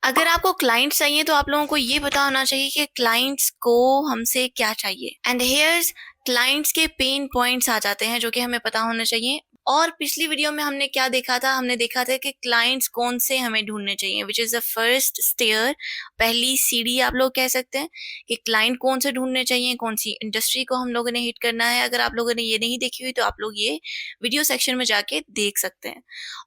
अगर आपको क्लाइंट्स चाहिए तो आप लोगों को ये पता होना चाहिए कि क्लाइंट्स को हमसे क्या चाहिए। एंड हियर्स क्लाइंट्स के पेन पॉइंट्स आ जाते हैं जो कि हमें पता होना चाहिए। और पिछली वीडियो में हमने क्या देखा था, हमने देखा था कि क्लाइंट्स कौन से हमें ढूंढने चाहिए, which is the first stair, पहली सीढ़ी आप लोग कह सकते हैं कि क्लाइंट कौन से ढूंढने चाहिए, कौन सी इंडस्ट्री को हम लोगों ने हिट करना है। अगर आप लोगों ने ये नहीं देखी हुई तो आप लोग ये वीडियो सेक्शन में जाके देख सकते हैं।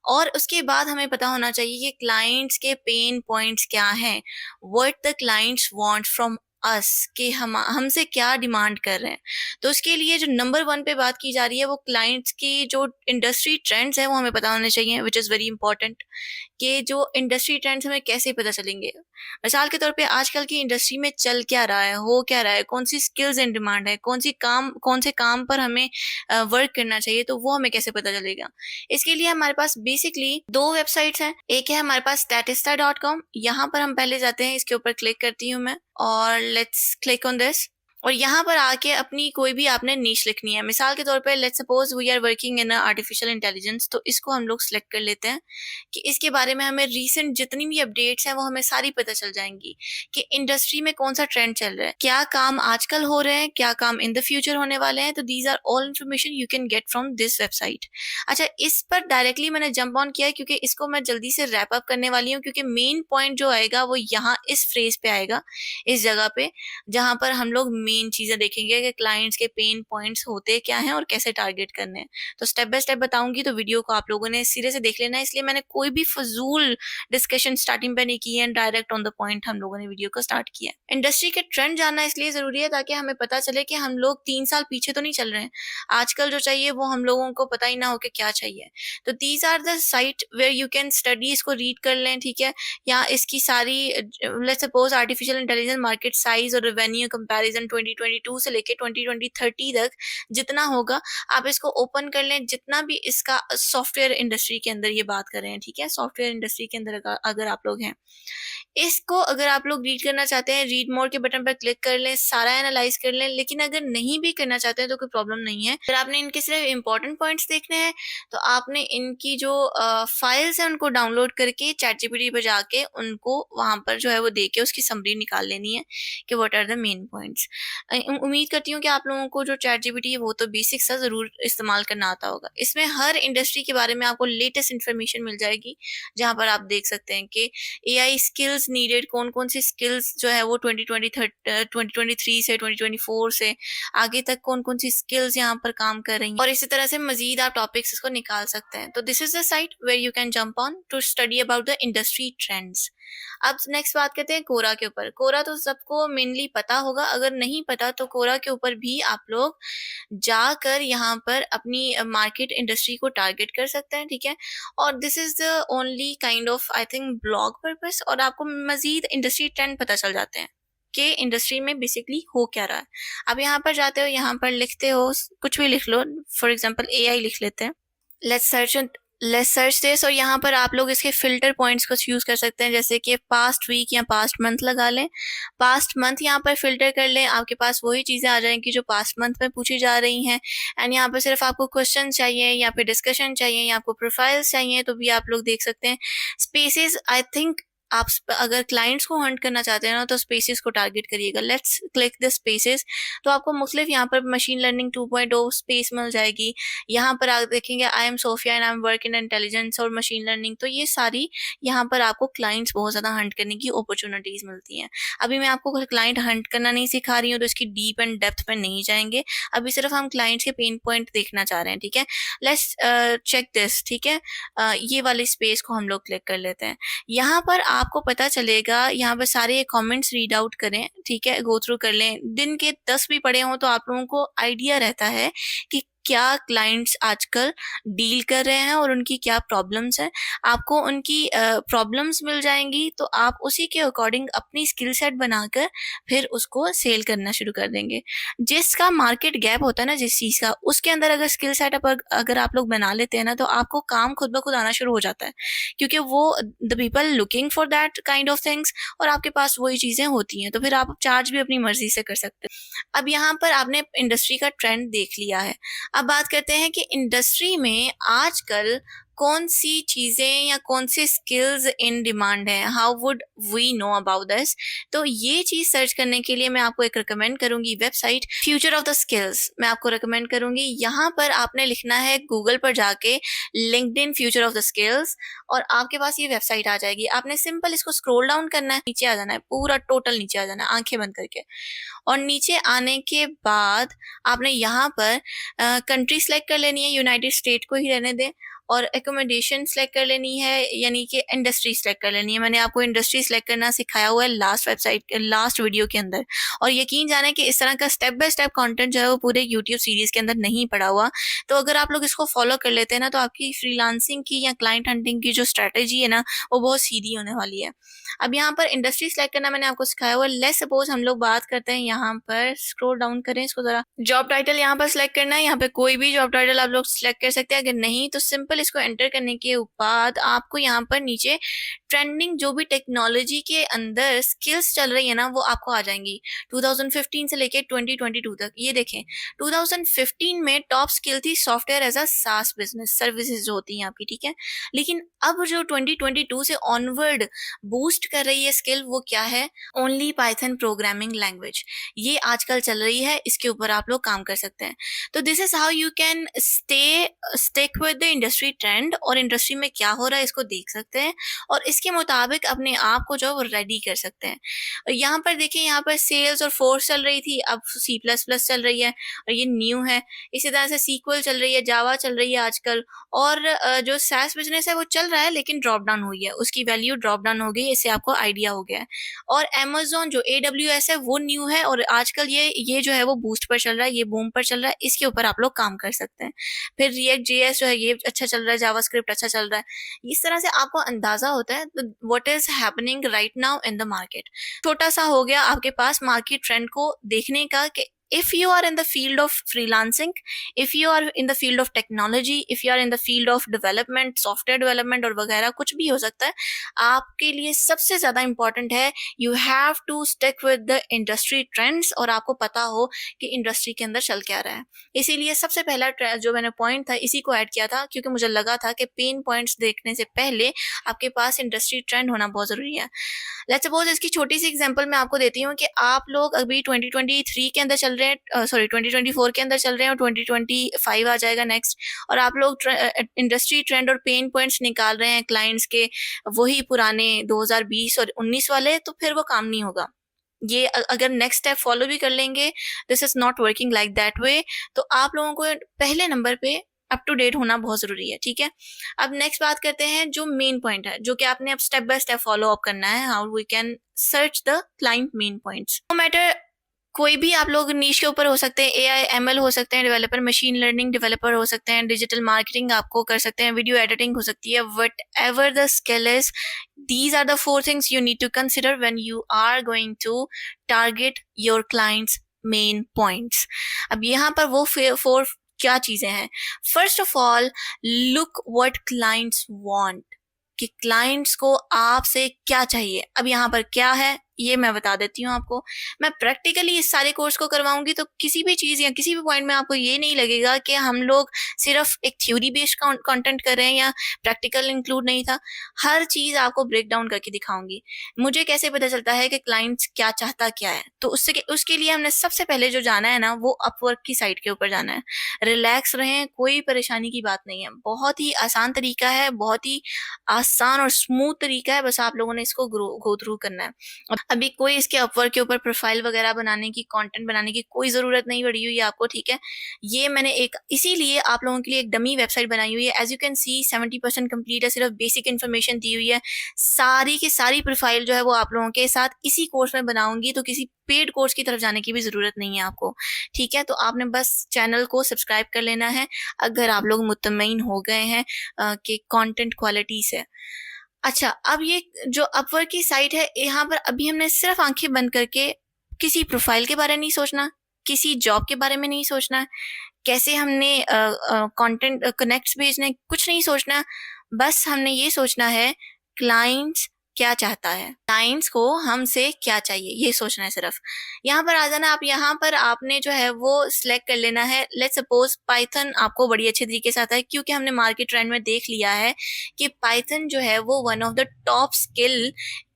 और उसके बाद हमें पता होना चाहिए कि क्लाइंट्स के पेन पॉइंट्स क्या हैं, what the clients want from us, कि हम हमसे क्या डिमांड कर रहे हैं। तो उसके लिए जो नंबर वन पे बात की जा रही है वो क्लाइंट्स की जो इंडस्ट्री ट्रेंड्स हैं वो हमें पता होने चाहिए, विच इज़ वेरी इंपॉर्टेंट। कि जो इंडस्ट्री ट्रेंड्स हमें कैसे पता चलेंगे। मिसाल के तौर पे आजकल की इंडस्ट्री में चल क्या रहा है, हो क्या रहा है, कौन सी स्किल्स इन डिमांड है, कौन से काम पर हमें वर्क करना चाहिए, तो वो हमें कैसे पता चलेगा। इसके लिए हमारे पास बेसिकली दो वेबसाइट्स हैं। एक है हमारे पास statista.com, यहाँ पर हम पहले जाते हैं, इसके ऊपर क्लिक करती हूँ मैं और लेट्स क्लिक ऑन दिस। और यहाँ पर आके अपनी कोई भी आपने नीश लिखनी है। मिसाल के तौर पे let's suppose we are working in artificial intelligence, तो इसको हम लोग सिलेक्ट कर लेते हैं कि इसके बारे में हमें रीसेंट जितनी भी अपडेट्स हैं वो हमें सारी पता चल जाएंगी कि इंडस्ट्री में कौन सा ट्रेंड चल रहा है, क्या काम आजकल हो रहे हैं, क्या काम इन द फ्यूचर होने वाले हैं। तो these are all information you can get from this website. अच्छा, इस पर डायरेक्टली मैंने जंप ऑन किया है क्योंकि इसको मैं जल्दी से रैप अप करने वाली हूँ, क्योंकि मेन पॉइंट जो आएगा वो यहाँ इस फ्रेज पे आएगा, इस जगह पे, जहाँ पर हम लोग मेन चीजें देखेंगे कि क्लाइंट्स के पेन पॉइंट्स होते क्या हैं और कैसे टारगेट करने हैं। तो स्टेप बाय स्टेप बताऊंगी, तो वीडियो को आप लोगों ने सिरे से देख लेना है। इसलिए मैंने कोई भी फजूल डिस्कशन स्टार्टिंग पे नहीं की है, डायरेक्ट ऑन द पॉइंट हम लोगों ने वीडियो को स्टार्ट किया है। इंडस्ट्री के ट्रेंड जानना इसलिए जरूरी है ताकि हमें पता चले कि हम लोग 3 साल पीछे तो नहीं चल रहे हैं। आजकल जो चाहिए वो हम लोगों को पता ही ना हो कि क्या चाहिए। तो these are the site where you can study, इसको रीड कर लें, ठीक है। या इसकी सारी let's suppose artificial intelligence market size और रेवेन्यू कंपैरिजन 2022 से लेके 2030 तक जितना होगा, आप इसको ओपन कर लें। जितना भी इसका सॉफ्टवेयर इंडस्ट्री के अंदर ये बात कर रहे हैं, ठीक है, सॉफ्टवेयर इंडस्ट्री के अंदर अगर आप लोग हैं, इसको अगर आप लोग रीड करना चाहते हैं, रीड मोर के बटन पर क्लिक कर लें, सारा एनालाइज कर लें। लेकिन अगर नहीं भी करना चाहते हैं तो कोई प्रॉब्लम नहीं है। अगर आपने इनके सिर्फ इंपॉर्टेंट पॉइंट्स देखने हैं तो आपने इनकी जो फाइल्स हैं उनको डाउनलोड करके चैटजीपीटी पे जाके उनको वहां पर जो है वो देके उसकी समरी निकाल लेनी है कि what are the main points. उम्मीद करती हूँ कि आप लोगों को जो चैटजीपीटी है वो तो बेसिक सा जरूर इस्तेमाल करना आता होगा। इसमें हर इंडस्ट्री के बारे में आपको लेटेस्ट इन्फॉर्मेशन मिल जाएगी, जहाँ पर आप देख सकते हैं कि एआई स्किल्स नीडेड, कौन कौन सी स्किल्स जो है वो 2023 से 2024 से आगे तक कौन कौन सी स्किल्स यहाँ पर काम कर रही हैं, और इसी तरह से मजीद आप टॉपिक्स इसको निकाल सकते हैं। तो this is the site where you can jump on to study about the industry trends. अब नेक्स्ट बात करते हैं कोरा के ऊपर। कोरा तो सबको मेनली पता होगा, अगर नहीं पता तो कोरा के ऊपर भी आप लोग जाकर यहाँ पर अपनी मार्केट इंडस्ट्री को टारगेट कर सकते हैं, ठीक है। और this is the only kind of I think blog purpose, और आपको मजीद इंडस्ट्री ट्रेंड पता चल जाते हैं कि इंडस्ट्री में बेसिकली हो क्या रहा है। अब यहाँ पर जाते हो, यहाँ पर लिखते हो, कुछ भी लिख लो, फॉर एग्जाम्पल एआई लिख लेते हैं। लेट्स सर्च दिस, और यहाँ पर आप लोग इसके फिल्टर पॉइंट्स को यूज कर सकते हैं, जैसे कि पास्ट वीक या पास्ट मंथ लगा लें। पास्ट मंथ यहाँ पर फिल्टर कर लें, आपके पास वही चीजें आ जाएंगी जो पास्ट मंथ में पूछी जा रही हैं। एंड यहाँ पर सिर्फ आपको क्वेश्चन चाहिए या फिर डिस्कशन चाहिए या आपको प्रोफाइल्स चाहिए तो भी आप लोग देख सकते हैं। स्पेसेस, आई थिंक आप अगर क्लाइंट्स को हंट करना चाहते हैं ना तो स्पेसेस को टारगेट करिएगा। लेट्स क्लिक द स्पेसेस, तो आपको मुख्तलिफ यहाँ पर मशीन लर्निंग 2.0 स्पेस मिल जाएगी। यहाँ पर आप देखेंगे I am Sophia and I am work in intelligence और मशीन लर्निंग। तो ये सारी यहाँ पर आपको क्लाइंट्स बहुत ज़्यादा हंट करने की अपॉर्चुनिटीज़ मिलती हैं। अभी मैं आपको क्लाइंट हंट करना नहीं सिखा रही हूँ, तो इसकी डीप एंड डेप्थ में नहीं जाएंगे। अभी सिर्फ हम क्लाइंट्स के पेन पॉइंट देखना चाह रहे हैं, ठीक है। लेट्स चेक दिस, ठीक है। ये वाली स्पेस को हम लोग क्लिक कर लेते हैं। यहाँ पर आपको पता चलेगा, यहाँ पर सारे कमेंट्स रीड आउट करें, ठीक है, गो थ्रू कर लें। दिन के 10 भी पढ़े हों तो आप लोगों को आइडिया रहता है कि क्या क्लाइंट्स आजकल डील कर रहे हैं और उनकी क्या प्रॉब्लम्स हैं। आपको उनकी प्रॉब्लम्स मिल जाएंगी तो आप उसी के अकॉर्डिंग अपनी स्किल सेट बनाकर फिर उसको सेल करना शुरू कर देंगे। जिसका मार्केट गैप होता है ना जिस चीज़ का, उसके अंदर अगर स्किल सेट अगर आप लोग बना लेते हैं ना तो आपको काम खुद ब खुद आना शुरू हो जाता है, क्योंकि वो the people looking for that kind of things, और आपके पास वही चीज़ें होती हैं, तो फिर आप चार्ज भी अपनी मर्जी से कर सकते हैं। अब यहाँ पर आपने इंडस्ट्री का ट्रेंड देख लिया है। अब बात करते हैं कि इंडस्ट्री में आजकल कौन सी चीज़ें या कौन से स्किल्स इन डिमांड हैं, how would we know about this. तो ये चीज़ सर्च करने के लिए मैं आपको एक रिकमेंड करूँगी website, future of the skills मैं आपको रिकमेंड करूँगी। यहाँ पर आपने लिखना है गूगल पर जाके LinkedIn future of the skills, और आपके पास ये वेबसाइट आ जाएगी। आपने सिंपल इसको स्क्रॉल डाउन करना है, नीचे आ जाना है, पूरा टोटल नीचे आ जाना है आंखें बंद करके। और नीचे आने के बाद आपने यहाँ पर कंट्री सेलेक्ट कर लेनी है, यूनाइटेड स्टेट को ही रहने दें, और एकोमोडेशन सेलेक्ट कर लेनी है, यानी कि इंडस्ट्री सेलेक्ट कर लेनी है। मैंने आपको इंडस्ट्री सेलेक्ट करना सिखाया हुआ है लास्ट वीडियो के अंदर, और यकीन जाने कि इस तरह का स्टेप बाय स्टेप कंटेंट जो है वो पूरे यूट्यूब सीरीज के अंदर नहीं पड़ा हुआ। तो अगर आप लोग इसको फॉलो कर लेते हैं ना, तो आपकी फ्रीलांसिंग की या क्लाइंट हंटिंग की जो स्ट्रेटेजी है ना, वो बहुत सीधी होने वाली है। अब यहाँ पर इंडस्ट्री सेलेक्ट करना मैंने आपको सिखाया हुआ है। लेट्स सपोज हम लोग बात करते हैं, यहाँ पर स्क्रॉल डाउन करें इसको जरा, जॉब टाइटल यहाँ पर सिलेक्ट करना है। यहाँ पे कोई भी जॉब टाइटल आप लोग सिलेक्ट कर सकते हैं, अगर नहीं तो सिंपल इसको एंटर करने के बाद आपको यहाँ पर नीचे ट्रेंडिंग जो भी टेक्नोलॉजी के अंदर स्किल्स चल रही है ना, वो आपको आ जाएंगी 2015 से लेके 2022 तक। ये देखें, 2015 में टॉप स्किल थी सॉफ्टवेयर एज अ सास बिजनेस, सर्विसेज जो होती हैं आपकी, ठीक है। लेकिन अब जो 2022 से ऑनवर्ड बूस्ट कर रही है स्किल, वो क्या है, ओनली पाइथन प्रोग्रामिंग लैंग्वेज। ये आजकल चल रही है, इसके ऊपर आप लोग काम कर सकते हैं। तो this is how you can stick with the industry trend, और इंडस्ट्री में क्या हो रहा है इसको देख सकते हैं, और इसके मुताबिक अपने आप को जो है वो रेडी कर सकते हैं। यहाँ पर देखिए, यहाँ पर सेल्स और फोर्स चल रही थी, अब C++ चल रही है, और ये न्यू है। इसी तरह से सीक्वल चल रही है, जावा चल रही है आजकल, और जो SaaS बिजनेस है वो चल रहा है, लेकिन ड्रॉप डाउन हुई है, उसकी वैल्यू ड्रॉप डाउन हो गई, इससे आपको आइडिया हो गया है। और Amazon जो AWS है वो न्यू है, और आजकल ये जो है वो बूस्ट पर चल रहा है, ये बूम पर चल रहा है, इसके ऊपर आप लोग काम कर सकते हैं। फिर React.js जो है ये अच्छा चल रहा है, जावास्क्रिप्ट अच्छा चल रहा है। इस तरह से आपको अंदाजा होता है what is happening right now in the market. छोटा सा हो गया आपके पास मार्केट ट्रेंड को देखने का कि if you are in the field of freelancing, if you are in the field of technology, if you are in the field of development, software development और वगैरह कुछ भी हो सकता है, आपके लिए सबसे ज़्यादा important है you have to stick with the industry trends, और आपको पता हो कि इंडस्ट्री के अंदर चल क्या रहा है। इसीलिए सबसे पहला जो मैंने पॉइंट था इसी को ऐड किया था, क्योंकि मुझे लगा था कि पेन पॉइंट्स देखने से पहले आपके पास इंडस्ट्री ट्रेंड होना बहुत ज़रूरी है। लेट्स सपोज इसकी छोटी सी एग्जांपल मैं आपको देती हूँ कि आप लोग अभी 2023 के अंदर चल रहे हैं, सॉरी 2024 के अंदर चल रहे हैं, और 2025 आ जाएगा नेक्स्ट, और आप लोग इंडस्ट्री ट्रेंड और पेन पॉइंट्स निकाल रहे हैं क्लाइंट्स के, वही पुराने 2020 और 19 वाले, तो फिर वो काम नहीं होगा। ये अगर नेक्स्ट स्टेप फॉलो भी कर लेंगे, this is not working like that way. तो आप लोगों को पहले नंबर पे अप टू डेट होना बहुत जरूरी है, ठीक है। अब नेक्स्ट बात करते हैं जो मेन पॉइंट है, जो कि आपने अब step by step follow up करना है, how we can search the client main points. No matter कोई भी आप लोग नीश के ऊपर हो सकते हैं, AI ML हो सकते हैं डेवलपर, मशीन लर्निंग डेवलपर हो सकते हैं, डिजिटल मार्केटिंग आपको कर सकते हैं, वीडियो एडिटिंग हो सकती है, what ever the skill is, these are the 4 things you need to consider when you are going to target your clients main points। अब यहाँ पर वो 4 क्या चीजें हैं। First of all, look what clients want, कि क्लाइंट्स को आपसे क्या चाहिए। अब यहाँ पर क्या है ये मैं बता देती हूँ आपको। मैं प्रैक्टिकली इस सारे कोर्स को करवाऊंगी, तो किसी भी चीज़ या किसी भी पॉइंट में आपको ये नहीं लगेगा कि हम लोग सिर्फ एक थ्योरी बेस्ड कंटेंट कर रहे हैं या प्रैक्टिकल इंक्लूड नहीं था। हर चीज़ आपको ब्रेक डाउन करके दिखाऊंगी। मुझे कैसे पता चलता है कि क्लाइंट्स क्या चाहता क्या है, तो उसके लिए हमने सबसे पहले जो जाना है ना, वो अपवर्क की साइट के ऊपर जाना है। रिलैक्स रहें, कोई परेशानी की बात नहीं है, बहुत ही आसान तरीका है, बहुत ही आसान और स्मूथ तरीका है, बस आप लोगों ने इसको गो थ्रू करना है। अभी कोई इसके अपवर्क के ऊपर प्रोफाइल वगैरह बनाने की, कंटेंट बनाने की कोई ज़रूरत नहीं पड़ी हुई है आपको, ठीक है। ये मैंने इसीलिए आप लोगों के लिए एक डमी वेबसाइट बनाई हुई है। As you can see 70% complete है, सिर्फ बेसिक इन्फॉर्मेशन दी हुई है। सारी की सारी प्रोफाइल जो है वो आप लोगों के साथ इसी कोर्स में बनाऊंगी, तो किसी पेड कोर्स की तरफ जाने की भी ज़रूरत नहीं है आपको, ठीक है। तो आपने बस चैनल को सब्सक्राइब कर लेना है अगर आप लोग मुतमईन हो गए हैं कि कंटेंट क्वालिटी से। अच्छा, अब ये जो अपवर्क की साइट है, यहाँ पर अभी हमने सिर्फ आंखें बंद करके किसी प्रोफाइल के बारे में नहीं सोचना, किसी जॉब के बारे में नहीं सोचना, कैसे हमने कंटेंट कनेक्ट्स भेजने, कुछ नहीं सोचना। बस हमने ये सोचना है क्लाइंट्स क्या चाहता है, क्लाइंट्स को हमसे क्या चाहिए, ये सोचना है सिर्फ। यहाँ पर आ जाना आप, यहाँ पर आपने जो है वो सिलेक्ट कर लेना है। लेट्स सपोज पाइथन आपको बड़ी अच्छे तरीके से आता है, क्योंकि हमने मार्केट ट्रेंड में देख लिया है कि पाइथन जो है वो one of the top skill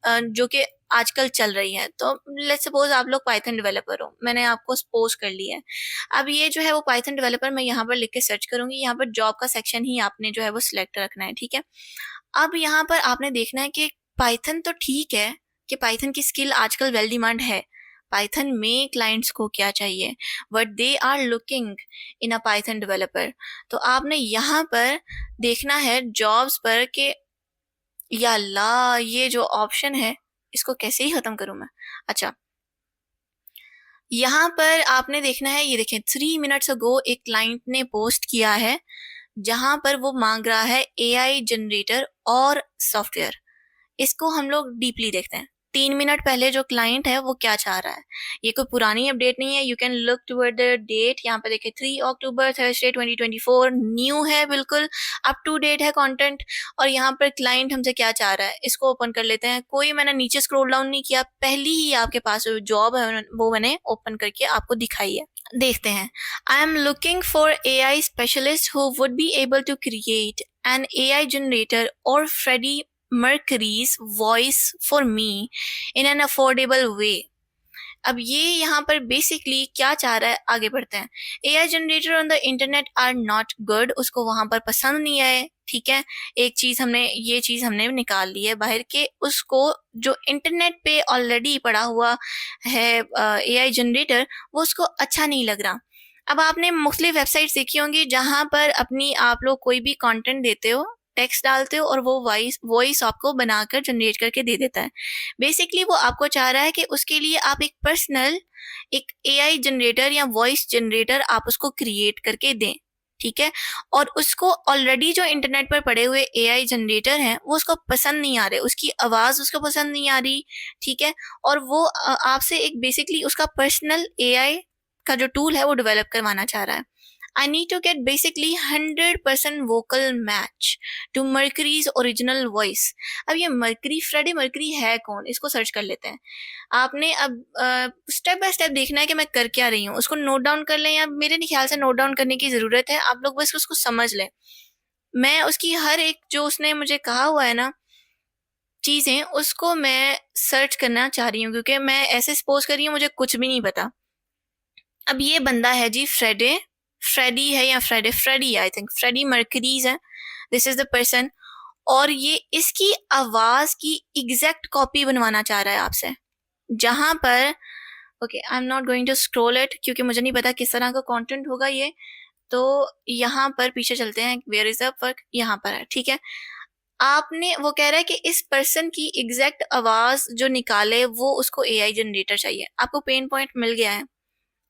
जो कि आजकल चल रही है। तो लेट्स सपोज आप लोग पाइथन डेवलपर हो, मैंने आपको सपोज कर लिया है। अब ये जो है वो पाइथन डेवलपर मैं यहाँ पर लिख के सर्च करूंगी, यहाँ पर जॉब का सेक्शन ही आपने जो है वो सिलेक्ट रखना है, ठीक है। अब यहाँ पर आपने देखना है कि पाइथन तो ठीक है कि पाइथन की स्किल आजकल वेल डिमांड है, पाइथन में क्लाइंट्स को क्या चाहिए, but they are looking in a Python developer. तो आपने यहाँ पर देखना है जॉब्स पर कि या अल्लाह ये जो ऑप्शन है इसको कैसे ही खत्म करूं मैं। अच्छा, यहाँ पर आपने देखना है, ये देखें 3 मिनट्स अगो एक क्लाइंट ने पोस्ट किया है जहां पर वो मांग रहा है एआई जनरेटर और सॉफ्टवेयर। इसको हम लोग डीपली देखते हैं। 3 मिनट पहले जो क्लाइंट है वो क्या चाह रहा है, ये कोई पुरानी अपडेट नहीं है। You can look toward the date, यहाँ पे देखिए 3 अक्टूबर थर्सडे 2024, न्यू है, बिल्कुल अप टू डेट है कंटेंट। और यहाँ पर क्लाइंट हमसे क्या चाह रहा है, इसको ओपन कर लेते हैं। कोई मैंने नीचे स्क्रॉल डाउन नहीं किया, पहली ही आपके पास जॉब है वो मैंने ओपन करके आपको दिखाई है। देखते हैं, I am looking for AI specialist who would be able to create an AI generator और Freddie Mercury's voice for me in an affordable way। अब ये यहाँ पर बेसिकली क्या चाह रहा है, आगे बढ़ते हैं। AI generator on the internet are not good, उसको वहां पर पसंद नहीं आए, ठीक है। एक चीज हमने, ये चीज हमने निकाल ली है बाहर के, उसको जो इंटरनेट पे ऑलरेडी पड़ा हुआ है AI जनरेटर, वो उसको अच्छा नहीं लग रहा। अब आपने मुख्तलिफ वेबसाइट्स देखी होंगी जहां पर अपनी आप लोग कोई भी कंटेंट देते हो, टेक्स्ट डालते हो और वो वॉइस आपको बनाकर जनरेट करके दे देता है। बेसिकली वो आपको चाह रहा है कि उसके लिए आप एक पर्सनल, एक एआई जनरेटर या वॉइस जनरेटर आप उसको क्रिएट करके दें, ठीक है। और उसको ऑलरेडी जो इंटरनेट पर पड़े हुए एआई जनरेटर हैं वो उसको पसंद नहीं आ रहे, उसकी आवाज़ उसको पसंद नहीं आ रही, ठीक है। और वो आपसे एक बेसिकली उसका पर्सनल एआई का जो टूल है वो डेवलप करवाना चाह रहा है। I need to get basically 100% vocal match to Mercury's original voice। अब ये मर्करी, फ्रेडी मर्करी है कौन, इसको सर्च कर लेते हैं। आपने अब स्टेप बाय स्टेप देखना है कि मैं कर क्या रही हूँ, उसको नोट डाउन कर लें, या मेरे नहीं ख्याल से नोट डाउन करने की ज़रूरत है, आप लोग बस उसको समझ लें। मैं उसकी हर एक जो उसने मुझे कहा हुआ है ना चीज़ें, उसको मैं सर्च करना चाह रही हूँ, क्योंकि मैं ऐसे सपोज कर रही हूँ मुझे कुछ भी नहीं पता। अब ये बंदा है जी फ्रेडी है या Freddie, I think Freddie Mercury's है, दिस इज द पर्सन। और ये इसकी आवाज की एग्जैक्ट कॉपी बनवाना चाह रहा है आपसे, जहां पर okay I am not going to scroll it, क्योंकि मुझे नहीं पता किस तरह का कंटेंट होगा ये। तो यहाँ पर पीछे चलते हैं, वेयर इज द वर्क, यहाँ पर है, ठीक है। आपने, वो कह रहा है कि इस पर्सन की एग्जैक्ट आवाज जो निकाले वो उसको एआई जनरेटर चाहिए। आपको पेन पॉइंट मिल गया है,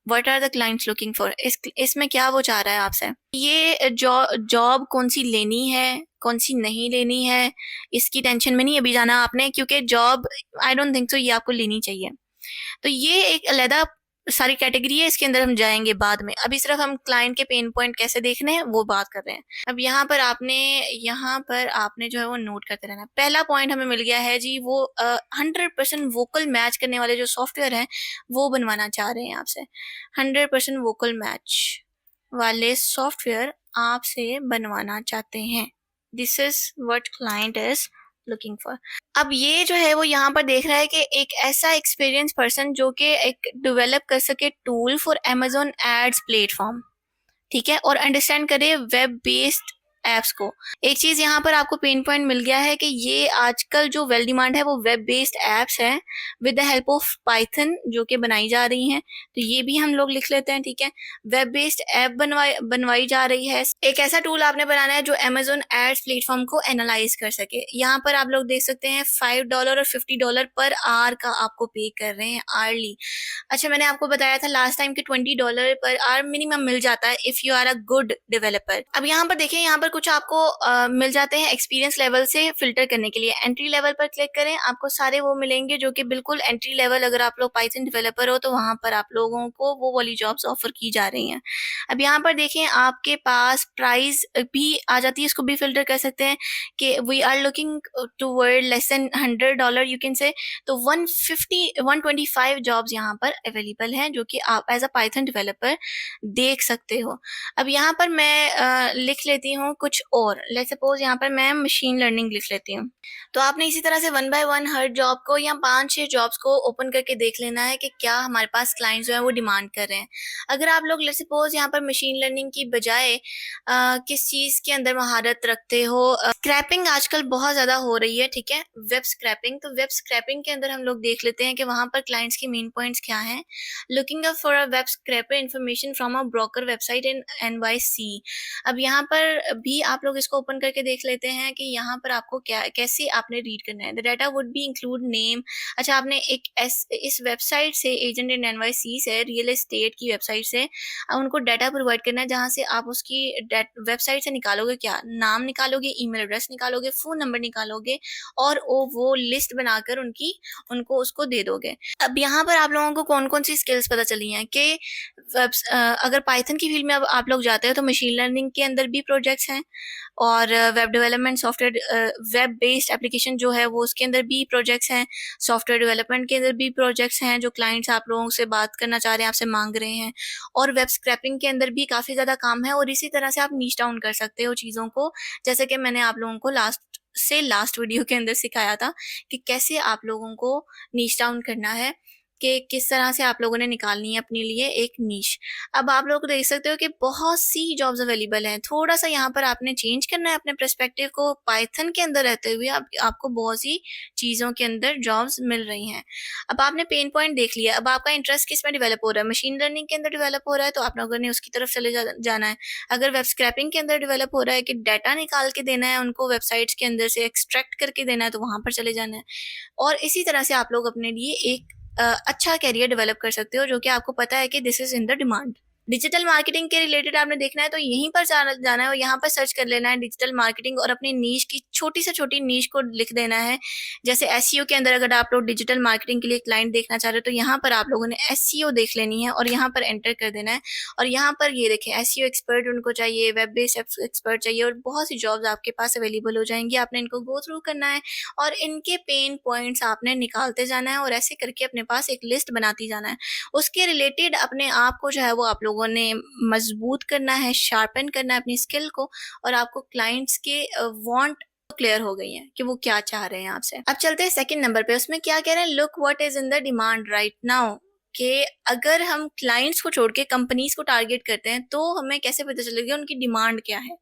what are the clients looking for, इसमें क्या वो चाह रहा है आपसे। ये जॉब कौन सी लेनी है कौन सी नहीं लेनी है, इसकी टेंशन में नहीं अभी जाना आपने, क्योंकि job I don't think so ये आपको लेनी चाहिए। तो ये एक अलग सारी कैटेगरी है, इसके अंदर हम जाएंगे बाद में। अभी सिर्फ हम क्लाइंट के पेन पॉइंट कैसे देखने हैं वो बात कर रहे हैं। अब यहाँ पर आपने जो है वो नोट करते रहना। पहला पॉइंट हमें मिल गया है जी, वो 100% वोकल मैच करने वाले जो सॉफ्टवेयर हैं वो बनवाना चाह रहे हैं आपसे। 100% वोकल मैच वाले सॉफ्टवेयर आपसे बनवाना चाहते हैं। This is what client is looking for. अब ये जो है वो यहाँ पर देख रहा है कि एक ऐसा एक्सपीरियंस पर्सन जो कि एक डेवलप कर सके tool for Amazon ads platform, ठीक है, और अंडरस्टैंड करे वेब बेस्ड एप्स को। एक चीज यहाँ पर आपको पेन पॉइंट मिल गया है कि ये आजकल जो वेल डिमांड है वो वेब बेस्ड एप्स है with the help of Python जो कि बनाई जा रही हैं। तो ये भी हम लोग लिख लेते हैं, ठीक है। वेब बेस्ड ऐप बनवाई जा रही है। एक ऐसा टूल आपने बनाना है जो Amazon एड्स प्लेटफॉर्म को एनालाइज कर सके। यहाँ पर आप लोग देख सकते हैं $5 और $50 पर आवर का आपको पे कर रहे हैं आर्ली। अच्छा, मैंने आपको बताया था लास्ट टाइम कि $20 पर आवर मिनिमम मिल जाता है if you are a good developer. अब यहाँ पर देखें, यहाँ पर कुछ आपको मिल जाते हैं एक्सपीरियंस लेवल से फ़िल्टर करने के लिए। एंट्री लेवल पर क्लिक करें, आपको सारे वो मिलेंगे जो कि बिल्कुल एंट्री लेवल, अगर आप लोग पाइथन डेवलपर हो तो वहाँ पर आप लोगों को वो वाली जॉब्स ऑफ़र की जा रही हैं। अब यहाँ पर देखें आपके पास प्राइस भी आ जाती है, इसको भी फ़िल्टर कर सकते हैं कि we are looking toward less than $100 you can say. तो 150 125 जॉब्स यहाँ पर अवेलेबल हैं जो कि आप एज़ अ पाइथन डेवलपर देख सकते हो। अब यहाँ पर मैं लिख लेती हूँ कुछ और, लेट्स सपोज यहाँ पर मैं मशीन लर्निंग लिख लेती हूँ। तो आपने इसी तरह से one by one her job को या 5-6 जॉब्स को ओपन करके देख लेना है कि क्या हमारे पास क्लाइंट्स जो है वो डिमांड कर रहे हैं। अगर आप लोग लेट्स सपोज यहाँ पर मशीन लर्निंग की बजाय किस चीज़ के अंदर महारत रखते हो, स्क्रैपिंग आजकल बहुत ज़्यादा हो रही है, ठीक है, वेब स्क्रैपिंग। तो वेब स्क्रैपिंग के अंदर हम लोग देख लेते हैं कि वहाँ पर क्लाइंट्स की मेन पॉइंट्स क्या हैं। Looking up for a web scraper information from a broker website in NYC। अब यहाँ पर भी आप लोग इसको ओपन करके देख लेते हैं कि यहाँ पर आपको क्या कैसे आपने रीड करना है। The data would be include name. अच्छा, आपने इस वेबसाइट से एजेंट इन NYC से रियल एस्टेट की वेबसाइट से उनको डाटा प्रोवाइड करना है, जहाँ से आप उसकी वेबसाइट से निकालोगे क्या, नाम निकालोगे, ईमेल एड्रेस निकालोगे, फ़ोन नंबर निकालोगे और वो लिस्ट बनाकर उनको उसको दे दोगे। अब यहाँ पर आप लोगों को कौन-कौन सी स्किल्स पता चली हैं कि अगर पाइथन की फील्ड में अब आप लोग जाते हो तो मशीन लर्निंग के अंदर भी प्रोजेक्ट्स हैं और web development software web based application जो है वो उसके अंदर भी प्रोजेक्ट्स हैं। सॉफ्टवेयर डेवलपमेंट के अंदर भी प्रोजेक्ट्स हैं जो क्लाइंट्स आप लोगों से बात करना चाह रहे हैं, आपसे माँग रहे हैं। और वेब स्क्रैपिंग के अंदर भी काफ़ी ज़्यादा काम है और इसी तरह से आप नीश डाउन कर सकते हो चीज़ों को, जैसे कि मैंने आप लोगों को लास्ट वीडियो के अंदर सिखाया था कि कैसे आप लोगों को नीश डाउन करना है, कि किस तरह से आप लोगों ने निकालनी है अपने लिए एक नीश। अब आप लोग देख सकते हो कि बहुत सी जॉब्स अवेलेबल हैं। थोड़ा-सा यहाँ पर आपने चेंज करना है अपने पर्सपेक्टिव को, पाइथन के अंदर रहते हुए आपको बहुत सी चीज़ों के अंदर जॉब्स मिल रही हैं। अब आपने पेन पॉइंट देख लिया, अब आपका इंटरेस्ट किस में डेवलप हो रहा है? मशीन लर्निंग के अंदर डेवलप हो रहा है तो आप लोगों ने उसकी तरफ चले जाना है। अगर वेब स्क्रैपिंग के अंदर डेवलप हो रहा है कि डाटा निकाल के देना है उनको, वेबसाइट्स के अंदर से एक्सट्रैक्ट करके देना है, तो वहाँ पर चले जाना है। और इसी तरह से आप लोग अपने लिए एक अच्छा करियर डेवलप कर सकते हो जो कि आपको पता है कि this is in the demand. Digital marketing के रिलेटेड आपने देखना है तो यहीं पर जाना है और यहाँ पर सर्च कर लेना है डिजिटल मार्केटिंग और अपनी नीश की छोटी से छोटी नीश को लिख देना है। जैसे एसईओ के अंदर अगर आप लोग डिजिटल मार्केटिंग के लिए क्लाइंट देखना चाह रहे हो तो यहाँ पर आप लोगों ने एसईओ देख लेनी है और यहाँ पर एंटर कर देना है। और यहाँ पर ये देखें, एसईओ एक्सपर्ट उनको चाहिए, वेब बेस्ड एक्सपर्ट चाहिए और बहुत सी जॉब्स आपके पास अवेलेबल हो जाएंगी। आपने इनको गो थ्रू करना है और इनके पेन पॉइंट्स आपने निकालते जाना है और ऐसे करके अपने पास एक लिस्ट बनाती जाना है। उसके रिलेटेड अपने आप को जो है वो आप लोगों ने मजबूत करना है, शार्पन करना है अपनी स्किल को और आपको क्लाइंट्स के वांट क्लियर हो गई है कि वो क्या चाह रहे हैं आपसे। अब चलते हैं सेकंड नंबर पे, उसमें क्या कह रहे हैं, look what is in the demand right now. कि अगर हम क्लाइंट्स को छोड़ के कंपनीज को टारगेट करते हैं तो हमें कैसे पता चलेगा उनकी डिमांड क्या है।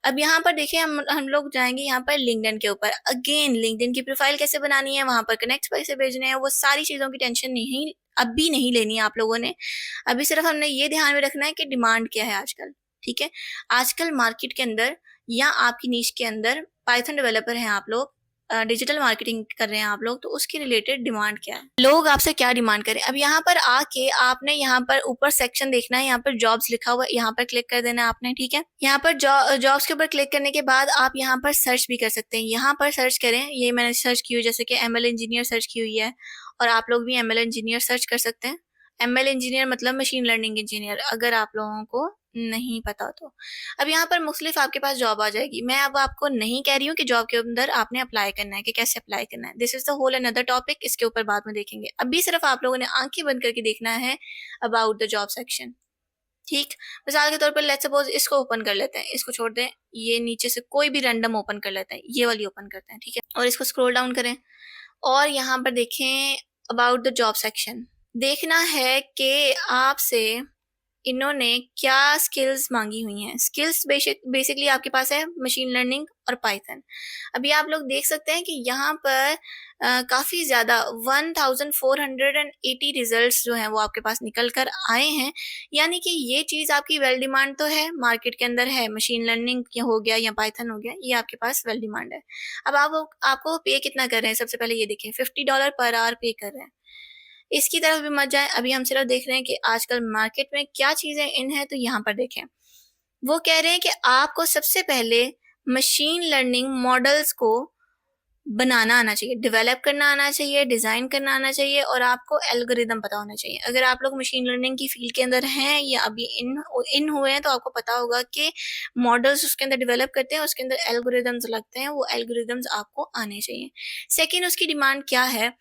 अब यहाँ पर देखिए, हम लोग जाएंगे यहाँ पर लिंक्डइन के ऊपर। अगेन लिंक्डइन की प्रोफाइल कैसे बनानी है, वहां पर कनेक्ट कैसे भेजने हैं, वो सारी चीज़ों की टेंशन नहीं अभी नहीं लेनी है आप लोगों ने। अभी सिर्फ हमने ये ध्यान में रखना है कि डिमांड क्या है आजकल। ठीक है, आजकल मार्केट के अंदर या आपकी नीश के अंदर पाइथन डेवलपर हैं आप लोग, डिजिटल मार्केटिंग कर रहे हैं आप लोग, तो उसके रिलेटेड डिमांड क्या है, लोग आपसे क्या डिमांड करें। अब यहाँ पर आके आपने यहाँ पर ऊपर सेक्शन देखना है, यहाँ पर जॉब्स लिखा हुआ है, यहाँ पर क्लिक कर देना है आपने। ठीक है, यहाँ पर जॉब्स के ऊपर क्लिक करने के बाद आप यहाँ पर सर्च भी कर सकते हैं। यहाँ पर सर्च करें, ये मैंने सर्च की हुई, जैसे कि ML इंजीनियर सर्च की हुई है और आप लोग भी ML इंजीनियर सर्च कर सकते हैं। ML इंजीनियर मतलब मशीन लर्निंग इंजीनियर, अगर आप लोगों को नहीं पता तो। अब यहाँ पर मुख्तलिफ आपके पास जॉब आ जाएगी। मैं अब आपको नहीं कह रही हूँ कि जॉब के अंदर आपने अप्लाई करना है, कि कैसे अप्लाई करना है, this is the whole another topic, इसके ऊपर बाद में देखेंगे। अभी सिर्फ आप लोगों ने आंखें बंद करके देखना है अबाउट द जॉब सेक्शन। ठीक, मिसाल के तौर पर लेट्स सपोज इसको ओपन कर लेते हैं, इसको छोड़ दें, ये नीचे से कोई भी रैंडम ओपन कर लेते हैं, ये वाली ओपन करते हैं। ठीक है, और इसको स्क्रॉल डाउन करें और यहाँ पर देखें अबाउट द जॉब सेक्शन। देखना है कि आपसे इन्होंने क्या स्किल्स मांगी हुई हैं। स्किल्स बेसिकली आपके पास है मशीन लर्निंग और पाइथन। अभी आप लोग देख सकते हैं कि यहाँ पर काफ़ी ज़्यादा 1480 रिजल्ट्स जो हैं वो आपके पास निकल कर आए हैं। यानी कि ये चीज़ आपकी वेल डिमांड तो है, मार्केट के अंदर है, मशीन लर्निंग हो गया या पाइथन हो गया, ये आपके पास वेल डिमांड है। अब आपको पे कितना कर रहे हैं, सबसे पहले ये देखें, $50 पर आवर पे कर रहे हैं। इसकी तरफ भी मत जाएं, अभी हम सिर्फ देख रहे हैं कि आजकल मार्केट में क्या चीज़ें इन है, तो यहाँ पर देखें, वो कह रहे हैं कि आपको सबसे पहले मशीन लर्निंग मॉडल्स को बनाना आना चाहिए, डेवलप करना आना चाहिए, डिज़ाइन करना आना चाहिए और आपको एल्गोरिदम पता होना चाहिए। अगर आप लोग मशीन लर्निंग की फ़ील्ड के अंदर हैं या अभी इन हुए हैं तो आपको पता होगा कि मॉडल्स उसके अंदर डेवलप करते हैं, उसके अंदर एल्गोरिदम्स लगते हैं, वो एल्गोरिदम्स आपको आने चाहिए। सेकंड उसकी डिमांड क्या है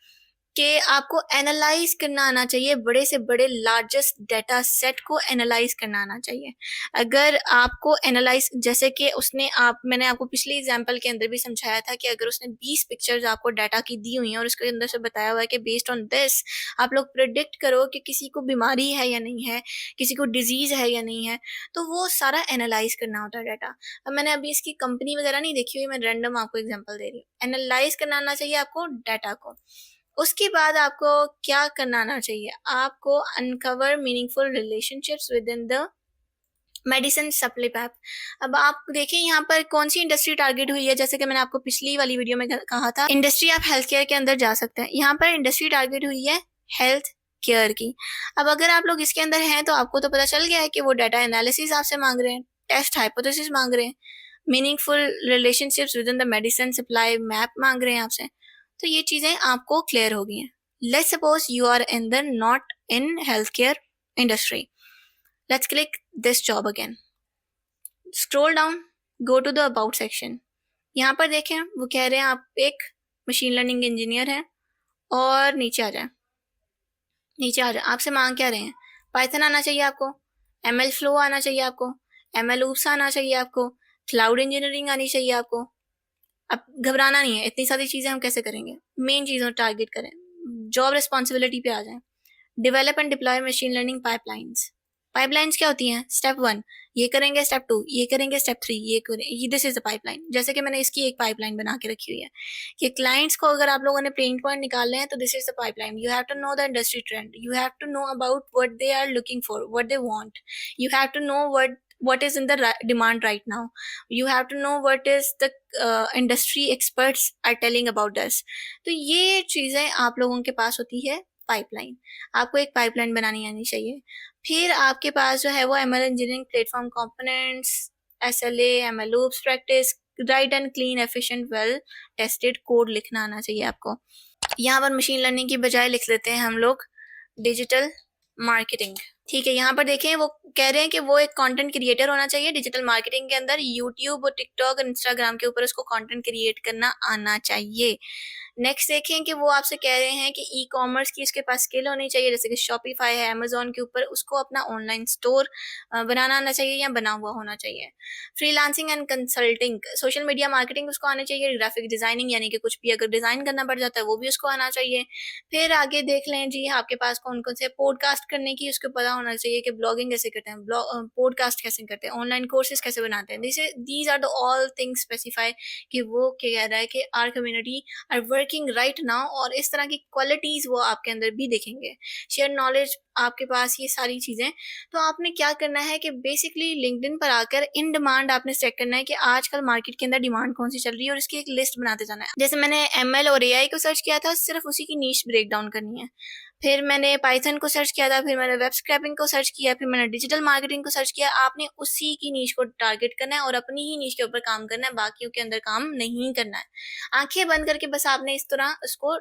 कि आपको एनालाइज करना आना चाहिए, बड़े से बड़े लार्जेस्ट डेटा सेट को एनालाइज करना आना चाहिए। अगर आपको एनालाइज, जैसे कि उसने आप मैंने आपको पिछली एग्जांपल के अंदर भी समझाया था कि अगर उसने 20 पिक्चर्स आपको डाटा की दी हुई हैं और उसके अंदर से बताया हुआ है कि बेस्ड ऑन दिस आप लोग प्रिडिक्ट करो कि किसी को बीमारी है या नहीं है, किसी को डिजीज है या नहीं है, तो वो सारा एनालाइज करना होता है डाटा। अब मैंने अभी इसकी कंपनी वगैरह नहीं देखी हुई, मैं रैंडम आपको एग्जांपल दे रही हूँ। एनालाइज करना आना चाहिए आपको डाटा को। उसके बाद आपको क्या करना आना चाहिए, आपको uncover meaningful relationships within the medicine supply pap. अब आप देखें यहाँ पर कौन सी इंडस्ट्री टारगेट हुई है, जैसे कि मैंने आपको पिछली वाली वीडियो में कहा था इंडस्ट्री आप हेल्थ केयर के अंदर जा सकते हैं। यहाँ पर इंडस्ट्री टारगेट हुई है हेल्थ केयर की। अब अगर आप लोग इसके अंदर हैं तो आपको तो पता चल गया है कि वो डाटा एनालिसिस आपसे मांग रहे हैं, टेस्ट हाइपोथेसिस मांग रहे हैं, meaningful relationships within the medicine supply map मांग रहे हैं आपसे। तो ये चीज़ें आपको क्लियर हो गई हैं। Let's suppose you are in the not in health care industry. Let's click this job again, scroll down, go to the about section. यहाँ पर देखें वो कह रहे हैं आप एक मशीन लर्निंग इंजीनियर हैं और नीचे आ जाए, नीचे आ जाए। आपसे मांग क्या रहे हैं, पाइथन आना चाहिए आपको, एमएल फ्लो आना चाहिए आपको, एमएल ऊप्स आना चाहिए आपको, क्लाउड इंजीनियरिंग आनी चाहिए आपको। अब घबराना नहीं है, इतनी सारी चीज़ें हम कैसे करेंगे, मेन चीज़ों टारगेट करें, जॉब रिस्पॉन्सिबिलिटी पे आ जाएं। Develop and deploy machine learning pipelines. Pipelines क्या होती हैं, स्टेप 1 ये करेंगे, स्टेप 2 ये करेंगे, स्टेप 3 ये करेंगे, दिस इज द पाइपलाइन। जैसे कि मैंने इसकी एक पाइपलाइन बना के रखी हुई है कि क्लाइंट्स को अगर आप लोगों ने पेन पॉइंट निकालने हैं तो this is the pipeline. You have to know the industry trend, you have to know about what they are looking for, what they want, you have to know what is in the demand right now, you have to know what is the industry experts are telling about this। तो ये चीज़ें आप लोगों के पास होती है pipeline. आपको एक पाइपलाइन बनानी आनी चाहिए। फिर आपके पास जो है वो ML engineering platform components, SLA, ML loops practice, right and clean efficient well tested code लिखना आना चाहिए आपको। यहाँ पर मशीन लर्निंग की बजाय लिख लेते हैं हम लोग डिजिटल मार्केटिंग। ठीक है, यहाँ पर देखें वो कह रहे हैं कि वो एक कंटेंट क्रिएटर होना चाहिए डिजिटल मार्केटिंग के अंदर, यूट्यूब और टिकटॉक और इंस्टाग्राम के ऊपर उसको कंटेंट क्रिएट करना आना चाहिए। नेक्स्ट देखें कि वो आपसे कह रहे हैं कि ई कॉमर्स की इसके पास स्किल होनी चाहिए, जैसे कि शॉपिफाई है अमेजोन के ऊपर, उसको अपना ऑनलाइन स्टोर बनाना आना चाहिए या बना हुआ होना चाहिए। Freelancing and consulting, social media marketing उसको आनी चाहिए, ग्राफिक डिजाइनिंग यानी कि कुछ भी अगर डिजाइन करना पड़ जाता है वो भी उसको आना चाहिए। फिर आगे देख लें जी आपके पास कौन कौन से पॉडकास्ट करने की उसको पता होना चाहिए कि ब्लॉगिंग कैसे करते हैं, पॉडकास्ट कैसे करते हैं, ऑनलाइन कोर्सेज कैसे बनाते हैं। These are the all things specify कि वो क्या कह रहा है कि our community are working right now, और इस तरह की क्वालिटीज वो आपके अंदर भी देखेंगे। शेयर नॉलेज आपके पास, ये सारी चीजें। तो आपने क्या करना है कि बेसिकली लिंक्डइन पर आकर इन डिमांड आपने सेट करना है कि आजकल मार्केट के अंदर डिमांड कौन सी चल रही है और इसकी एक लिस्ट बनाते जाना है। जैसे मैंने एमएल और एआई को सर्च किया था, सिर्फ उसी की नीश ब्रेक डाउन करनी है। फिर मैंने पाइथन को सर्च किया था, फिर मैंने वेब स्क्रैपिंग को सर्च किया, फिर मैंने डिजिटल मार्केटिंग को सर्च किया। आपने उसी की नीश को टारगेट करना है और अपनी ही नीश के ऊपर काम करना है, बाकियों के अंदर काम नहीं करना है। आंखें बंद करके बस आपने इस तरह उसको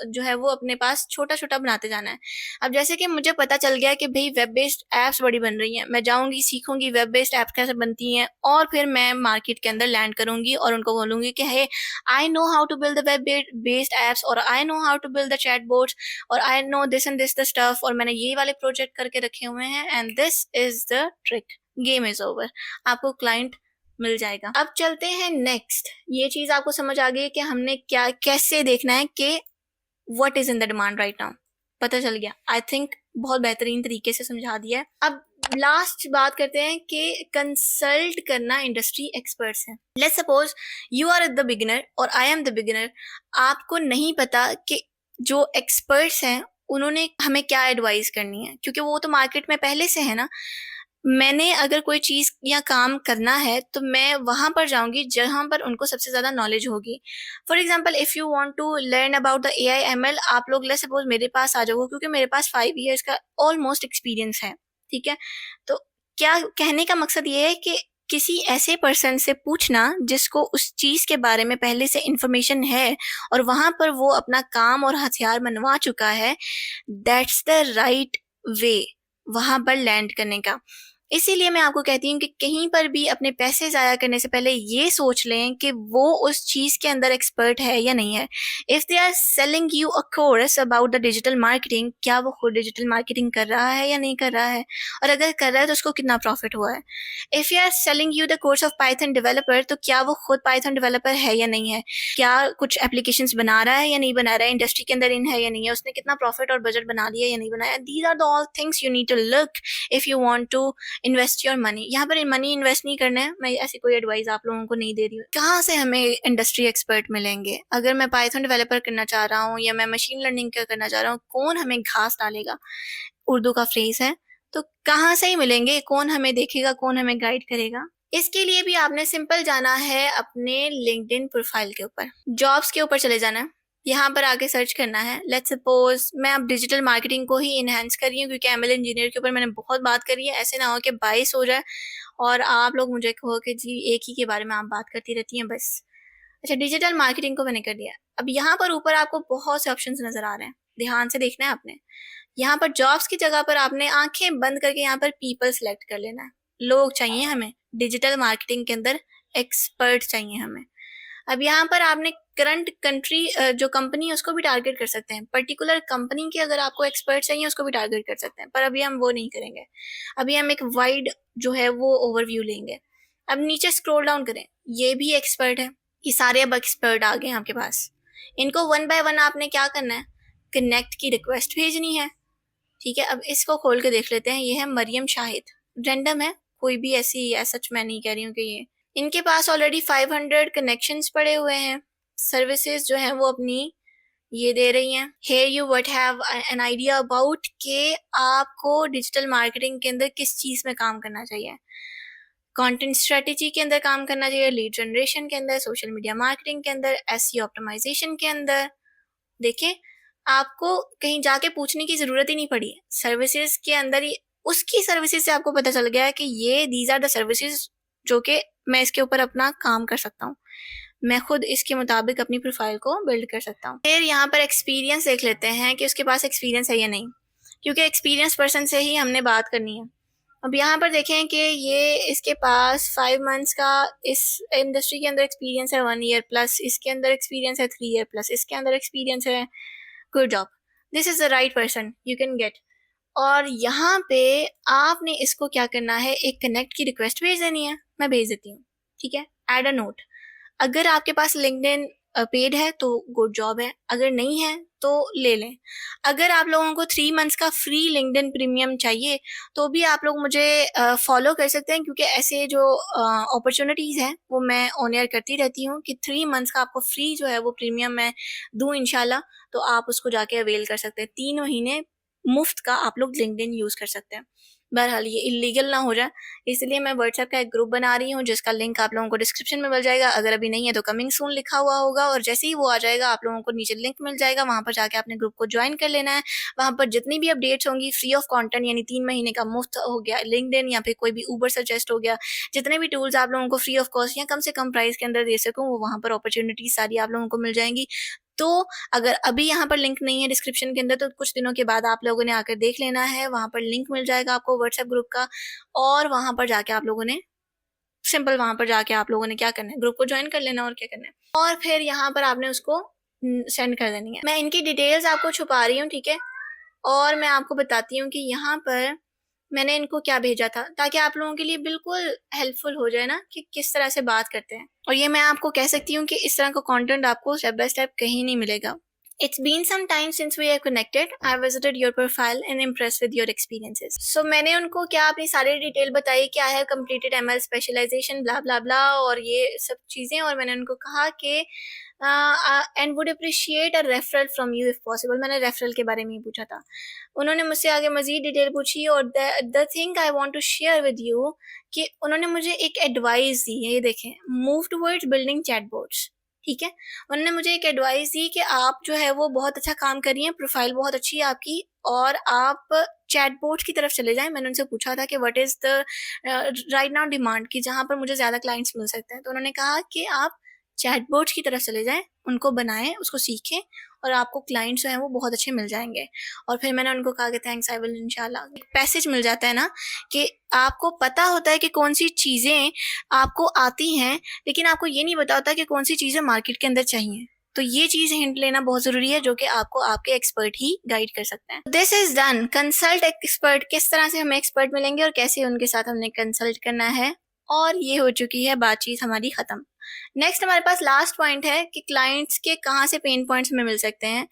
जो है वो अपने पास छोटा छोटा बनाते जाना है। अब जैसे कि मुझे पता चल गया कि भाई वेब बेस्ड एप्स बड़ी बन रही हैं, मैं जाऊंगी सीखूंगी वेब बेस्ड एप्स कैसे बनती हैं और फिर मैं मार्केट के अंदर लैंड करूंगी और उनको बोलूंगी कि hey I know how to build the web based apps, और I know how to build the chat bots, और I know this and this the stuff, और मैंने ये वाले प्रोजेक्ट करके रखे हुए हैं and this is the trick, game is over. आपको क्लाइंट मिल जाएगा। अब चलते हैं नेक्स्ट। ये चीज आपको समझ आ गई कि हमने क्या कैसे देखना है कि what is in the demand right now, पता चल गया। आई थिंक बहुत बेहतरीन तरीके से समझा दिया है। अब लास्ट बात करते हैं कि कंसल्ट करना इंडस्ट्री एक्सपर्ट्स हैं। Let's suppose you are the beginner और आई एम द बिगिनर। आपको नहीं पता कि जो एक्सपर्ट्स हैं उन्होंने हमें क्या एडवाइस करनी है, क्योंकि वो तो मार्केट में पहले से है ना। मैंने अगर कोई चीज़ या काम करना है तो मैं वहाँ पर जाऊँगी जहाँ पर उनको सबसे ज़्यादा नॉलेज होगी। For example if you want to learn about the AI ML, आप लोग लेट्स सपोज मेरे पास आ जाओगे, क्योंकि मेरे पास 5 इयर्स का ऑलमोस्ट एक्सपीरियंस है। ठीक है, तो क्या कहने का मकसद ये है कि किसी ऐसे पर्सन से पूछना जिसको उस चीज़ के बारे में पहले से इंफॉर्मेशन है और वहाँ पर वो अपना काम और हथियार मनवा चुका है, दैट्स द राइट वे वहाँ पर लैंड करने का। इसीलिए मैं आपको कहती हूँ कि कहीं पर भी अपने पैसे ज़ाया करने से पहले ये सोच लें कि वो उस चीज़ के अंदर एक्सपर्ट है या नहीं है। If they are selling you a course about the digital marketing, क्या वो खुद डिजिटल मार्केटिंग कर रहा है या नहीं कर रहा है, और अगर कर रहा है तो उसको कितना प्रॉफिट हुआ है। If you are selling you the course of Python developer, तो क्या वो खुद पाइथन डेवलपर है या नहीं है, क्या कुछ एप्लीकेशंस बना रहा है या नहीं बना रहा है, इंडस्ट्री के अंदर इन है या नहीं है, उसने कितना प्रॉफिट और बजट बना लिया या नहीं बनाया। These are the all things you need to look if you want to invest your money. यहाँ पर मनी इन्वेस्ट नहीं करना है, मैं ऐसी कोई एडवाइस आप लोगों को नहीं दे रही हूँ। कहाँ से हमें इंडस्ट्री एक्सपर्ट मिलेंगे? अगर मैं पाइथन डेवलपर करना चाह रहा हूँ या मैं मशीन लर्निंग का करना चाह रहा हूँ, कौन हमें घास डालेगा, उर्दू का फ्रेज है, तो कहाँ से ही मिलेंगे, कौन हमें देखेगा, कौन हमें गाइड करेगा। इसके लिए भी आपने सिंपल जाना है अपने लिंक्डइन प्रोफाइल के ऊपर, जॉब्स के ऊपर चले जाना है, यहाँ पर आके सर्च करना है। लेट्स सपोज मैं अब डिजिटल मार्केटिंग को ही इनहेंस कर रही हूँ क्योंकि एमएल इंजीनियर के ऊपर मैंने बहुत बात करी है, ऐसे ना हो कि बाइस हो जाए और आप लोग मुझे कहो कि जी एक ही के बारे में आप बात करती रहती हैं बस। अच्छा, डिजिटल मार्केटिंग को मैंने कर दिया। अब यहाँ पर ऊपर आपको बहुत से ऑप्शंस नजर आ रहे हैं, ध्यान से देखना है आपने। यहाँ पर जॉब्स की जगह पर आपने आंखें बंद करके यहाँ पर पीपल सेलेक्ट कर लेना है। लोग चाहिए हमें डिजिटल मार्केटिंग के अंदर, एक्सपर्ट चाहिए हमें। अब यहाँ पर आपने करंट कंट्री जो कंपनी है उसको भी टारगेट कर सकते हैं, पर्टिकुलर कंपनी के अगर आपको एक्सपर्ट चाहिए उसको भी टारगेट कर सकते हैं, पर अभी हम वो नहीं करेंगे। अभी हम एक वाइड जो है वो ओवरव्यू लेंगे। अब नीचे स्क्रॉल डाउन करें, ये भी एक्सपर्ट है, ये सारे अब एक्सपर्ट आ गए आपके पास। इनको वन बाय वन आपने क्या करना है, कनेक्ट की रिक्वेस्ट भेजनी है। ठीक है, अब इसको खोल के देख लेते हैं। ये है मरियम शाहिद, रैंडम है, कोई भी ऐसी सच मैं नहीं कह रही हूँ कि ये, इनके पास ऑलरेडी 500 कनेक्शंस पड़े हुए हैं। सर्विसेज जो है वो अपनी ये दे रही हैं। Here you what have an idea about के आपको डिजिटल मार्केटिंग के अंदर किस चीज़ में काम करना चाहिए। कंटेंट स्ट्रेटेजी के अंदर काम करना चाहिए, लीड जनरेशन के अंदर, सोशल मीडिया मार्केटिंग के अंदर, एसईओ ऑप्टिमाइजेशन के अंदर। देखें, आपको कहीं जाके पूछने की ज़रूरत ही नहीं पड़ी है, सर्विसेज के अंदर ही उसकी सर्विसेज से आपको पता चल गया है कि ये दीज आर द सर्विसेज जो कि मैं इसके ऊपर अपना काम कर सकता हूँ, मैं खुद इसके मुताबिक अपनी प्रोफाइल को बिल्ड कर सकता हूँ। फिर यहाँ पर एक्सपीरियंस देख लेते हैं कि उसके पास एक्सपीरियंस है या नहीं, क्योंकि एक्सपीरियंस पर्सन से ही हमने बात करनी है। अब यहाँ पर देखें कि ये इसके पास 5 मंथ्स का इस इंडस्ट्री के अंदर एक्सपीरियंस है, 1 ईयर प्लस इसके अंदर एक्सपीरियंस है, 3 ईयर प्लस इसके अंदर एक्सपीरियंस है। Good job, this is the right person you can gate. और यहाँ पे आपने इसको क्या करना है, एक कनेक्ट की रिक्वेस्ट भेज देनी है, मैं भेज देती हूँ। ठीक है, एड अ नोट। अगर आपके पास लिंक्डइन पेड है तो गुड जॉब है, अगर नहीं है तो ले लें। अगर आप लोगों को 3 मंथ्स का फ्री लिंक्डइन प्रीमियम चाहिए तो भी आप लोग मुझे फॉलो कर सकते हैं, क्योंकि ऐसे जो अपॉर्चुनिटीज़ हैं वो मैं ऑन एयर करती रहती हूँ कि 3 मंथ्स का आपको फ्री जो है वो प्रीमियम मैं दूँ इंशाल्लाह। तो आप उसको जाके अवेल कर सकते हैं, 3 महीने मुफ्त का आप लोग लिंक्डइन यूज़ कर सकते हैं। बहरहाल ये इलीगल ना हो जाए, इसलिए मैं व्हाट्सएप का एक ग्रुप बना रही हूँ जिसका लिंक आप लोगों को डिस्क्रिप्शन में मिल जाएगा। अगर अभी नहीं है तो कमिंग सून लिखा हुआ होगा, और जैसे ही वो आ जाएगा आप लोगों को नीचे लिंक मिल जाएगा, वहाँ पर जाके आपने ग्रुप को ज्वाइन कर लेना है। वहाँ पर जितनी भी अपडेट्स होंगी फ्री ऑफ कंटेंट, यानी 3 महीने का मुफ्त हो गया लिंक्डइन, या फिर कोई भी ऊबर सजेस्ट हो गया, जितने भी टूल्स आप लोगों को फ्री ऑफ कॉस्ट या कम से कम प्राइस के अंदर दे सकूँ, वो वहाँ पर अपॉर्चुनिटीज सारी आप लोगों को मिल जाएंगी। तो अगर अभी यहाँ पर लिंक नहीं है डिस्क्रिप्शन के अंदर, तो कुछ दिनों के बाद आप लोगों ने आकर देख लेना है, वहाँ पर लिंक मिल जाएगा आपको व्हाट्सएप ग्रुप का, और वहाँ पर जाके आप लोगों ने सिंपल वहाँ पर जाके आप लोगों ने क्या करना है, ग्रुप को ज्वाइन कर लेना और क्या करना है, और फिर यहाँ पर आपने उसको सेंड कर देनी है। मैं इनकी डिटेल्स आपको छुपा रही हूँ, ठीक है, और मैं आपको बताती हूँ कि यहाँ पर मैंने इनको क्या भेजा था, ताकि आप लोगों के लिए बिल्कुल हेल्पफुल हो जाए ना कि किस तरह से बात करते हैं। और ये मैं आपको कह सकती हूँ कि इस तरह का कंटेंट आपको स्टेप बाय स्टेप कहीं नहीं मिलेगा। It's been some time since we are connected. I visited your profile and impressed with your experiences. So मैंने उनको क्या अपनी सारी डिटेल बताई कि I have completed ML specialization blah blah blah और ये सब चीज़ें, और मैंने उनको कहा कि and would appreciate a referral from you if possible. मैंने रेफरल के बारे में ही पूछा था। उन्होंने मुझसे आगे मज़ीद डिटेल पूछी, और the thing I want to share with you कि उन्होंने मुझे एक एडवाइस दी है, ये देखें, move towards building chatbots। ठीक है। उन्होंने मुझे एक एडवाइस दी कि आप जो है वो बहुत अच्छा काम कर रही हैं, प्रोफाइल बहुत अच्छी है आपकी और आप चैटबॉट की तरफ चले जाएँ। मैंने उनसे पूछा था कि what is the right now demand कि जहाँ पर मुझे ज़्यादा क्लाइंट्स मिल सकते हैं। तो उन्होंने कहा कि आप चैटबॉट्स की तरफ चले जाएँ, उनको बनाएँ, उसको सीखें और आपको क्लाइंट्स जो हैं वो बहुत अच्छे मिल जाएँगे। और फिर मैंने उनको कहा कि थैंक्स, आई विल इंशाल्लाह। एक पैसेज मिल जाता है ना कि आपको पता होता है कि कौन-सी चीज़ें आपको आती हैं, लेकिन आपको ये नहीं पता होता कि कौन-सी चीज़ें मार्केट के अंदर चाहिए। तो ये चीज़ हिंट लेना बहुत ज़रूरी है, जो कि आपको आपके एक्सपर्ट ही गाइड कर सकते हैं। This is done. Consult expert, किस तरह से हमें एक्सपर्ट मिलेंगे और कैसे उनके साथ हमने कंसल्ट करना है, और ये हो चुकी है बातचीत हमारी खत्म। नेक्स्ट हमारे पास लास्ट पॉइंट है कि क्लाइंट्स के कहाँ से पेन पॉइंट्स हमें मिल सकते हैं।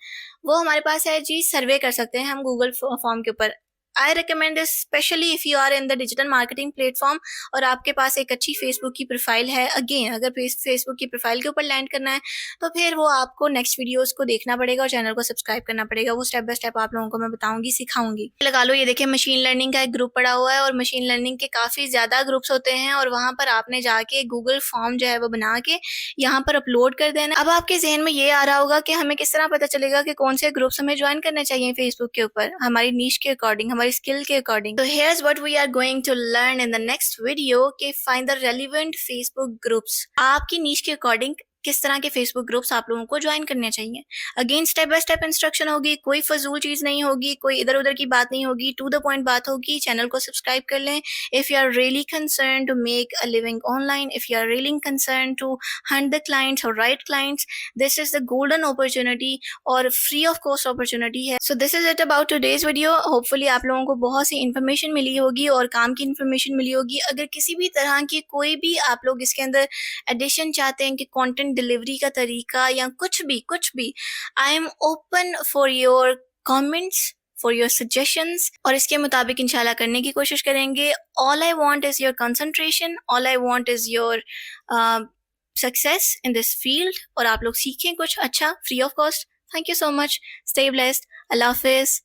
वो हमारे पास है जी, सर्वे कर सकते हैं हम गूगल फॉर्म के ऊपर। I recommend this specially if you are in the digital marketing platform और आपके पास एक अच्छी फेसबुक की प्रोफाइल है। अगेन, अगर फेसबुक की प्रोफाइल के ऊपर लैंड करना है तो फिर वो आपको नेक्स्ट वीडियोस को देखना पड़ेगा और चैनल को सब्सक्राइब करना पड़ेगा। वो स्टेप बाय स्टेप आप लोगों को मैं बताऊंगी, सिखाऊंगी। लगा लो, ये देखिए मशीन लर्निंग का एक ग्रुप पड़ा हुआ है और मशीन लर्निंग के काफ़ी ज़्यादा ग्रुप्स होते हैं और वहाँ पर आपने जाके गूगल फॉर्म जो है वो बना के यहाँ पर अपलोड कर देना। अब आपके ज़हन में ये आ रहा होगा कि हमें किस तरह पता चलेगा कि कौन से ग्रुप्स हमें ज्वाइन करने चाहिए फेसबुक के ऊपर, हमारी नीश के अकॉर्डिंग, हमारी स्किल के अकॉर्डिंग। तो here's what we are going to learn in the next video कि find the relevant Facebook groups. आपकी नीश के अकॉर्डिंग किस तरह के फेसबुक ग्रुप्स आप लोगों को ज्वाइन करने चाहिए। Again, step by step instruction होगी, कोई फजूल चीज़ नहीं होगी, कोई इधर उधर की बात नहीं होगी, टू द पॉइंट बात होगी। चैनल को सब्सक्राइब कर लें। If you are really concern to make a living online, if you are really concern to hunt the clients or right clients, this is the golden opportunity और free of cost opportunity है। So this is it about today's video। hopefully आप लोगों को बहुत सी information मिली होगी और काम की information मिली होगी। अगर किसी भी तरह की कोई भी आप लोग इसके अंदर addition चाहते हैं कि content delivery का तरीका या कुछ भी, I am open for your comments, for your suggestions और इसके मुताबिक इंशाल्लाह करने की कोशिश करेंगे। All I want is your concentration, all I want is your success in this field और आप लोग सीखें कुछ अच्छा free of cost. Thank you so much. Stay blessed. अल्लाह हाफिज़।